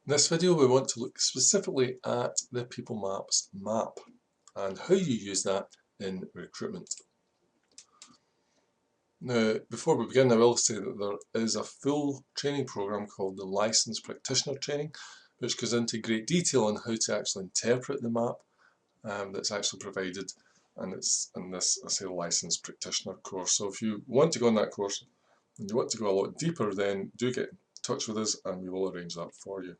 In this video we want to look specifically at the PeopleMaps map and how you use that in recruitment. Now, before we begin, I will say that there is a full training program called the Licensed Practitioner Training, which goes into great detail on how to actually interpret the map that's actually provided, and it's in this, I say, Licensed Practitioner course. So if you want to go on that course and you want to go a lot deeper, then do get in touch with us and we will arrange that for you.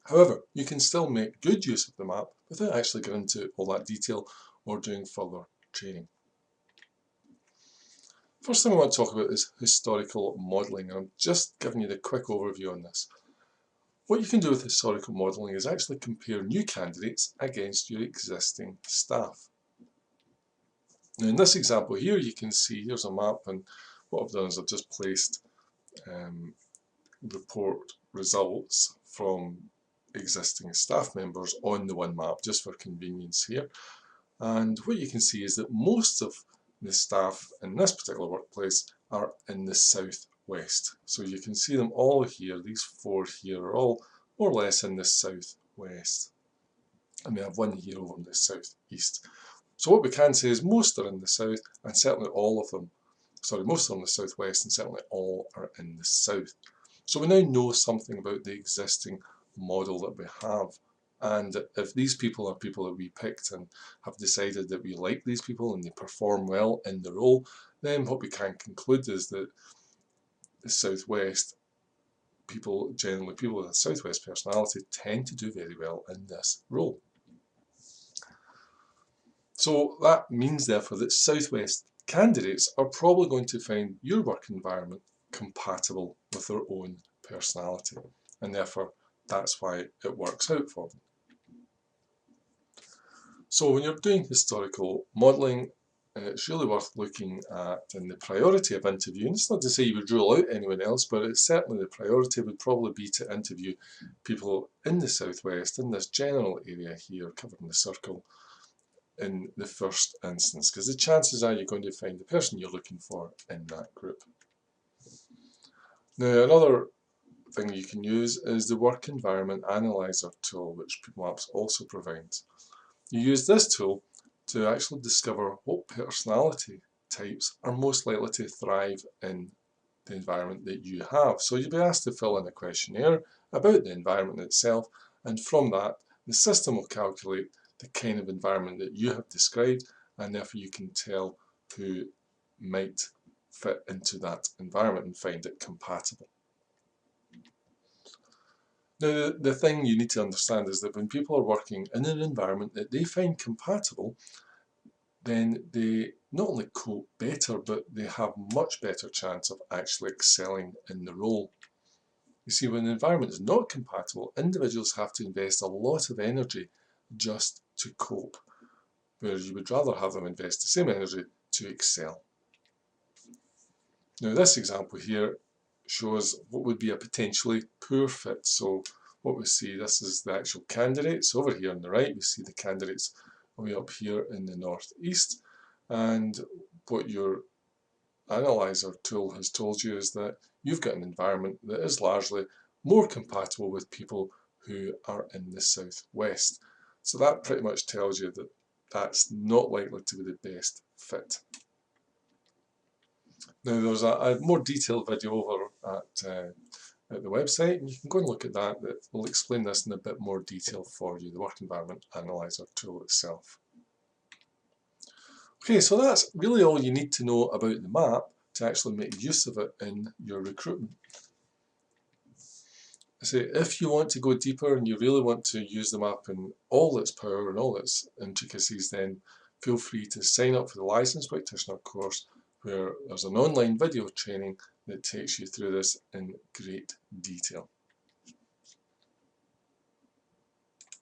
However, you can still make good use of the map without actually getting into all that detail or doing further training. First thing I want to talk about is historical modelling, and I'm just giving you the quick overview on this. What you can do with historical modelling is actually compare new candidates against your existing staff. Now in this example here you can see here's a map, and what I've done is I've just placed report results from existing staff members on the one map just for convenience here. And what you can see is that most of the staff in this particular workplace are in the southwest. So you can see them all here, these four here are all more or less in the southwest. And we have one here over in the southeast. So what we can say is most are in the south, and certainly all of them, most are in the southwest and certainly all are in the south. So we now know something about the existing model that we have, and if these people are people that we picked and have decided that we like these people and they perform well in the role, then what we can conclude is that the southwest people, generally people with a southwest personality, tend to do very well in this role. So that means therefore that southwest candidates are probably going to find your work environment compatible with their own personality, and therefore that's why it works out for them. So when you're doing historical modelling, it's really worth looking at in the priority of interviewing. It's not to say you would rule out anyone else, but it's certainly the priority would probably be to interview people in the southwest, in this general area here, covered in the circle, in the first instance, because the chances are you're going to find the person you're looking for in that group. Now, another thing you can use is the Work Environment Analyzer tool, which PeopleMaps also provides. You use this tool to actually discover what personality types are most likely to thrive in the environment that you have. So you'll be asked to fill in a questionnaire about the environment itself, and from that the system will calculate the kind of environment that you have described, and therefore you can tell who might fit into that environment and find it compatible. Now, the thing you need to understand is that when people are working in an environment that they find compatible, then they not only cope better, but they have much better chance of actually excelling in the role. You see, when the environment is not compatible, individuals have to invest a lot of energy just to cope, whereas you would rather have them invest the same energy to excel. Now, this example here shows what would be a potentially poor fit. So what we see, this is the actual candidates. Over here on the right, we see the candidates way up here in the northeast. And what your analyzer tool has told you is that you've got an environment that is largely more compatible with people who are in the southwest. So that pretty much tells you that that's not likely to be the best fit. Now there's a more detailed video over at the website, and you can go and look at that. That will explain this in a bit more detail for you, the Work Environment Analyzer tool itself. Okay, so that's really all you need to know about the map to actually make use of it in your recruitment. I say, if you want to go deeper and you really want to use the map in all its power and all its intricacies, then feel free to sign up for the Licensed Practitioner course, where there's an online video training that takes you through this in great detail.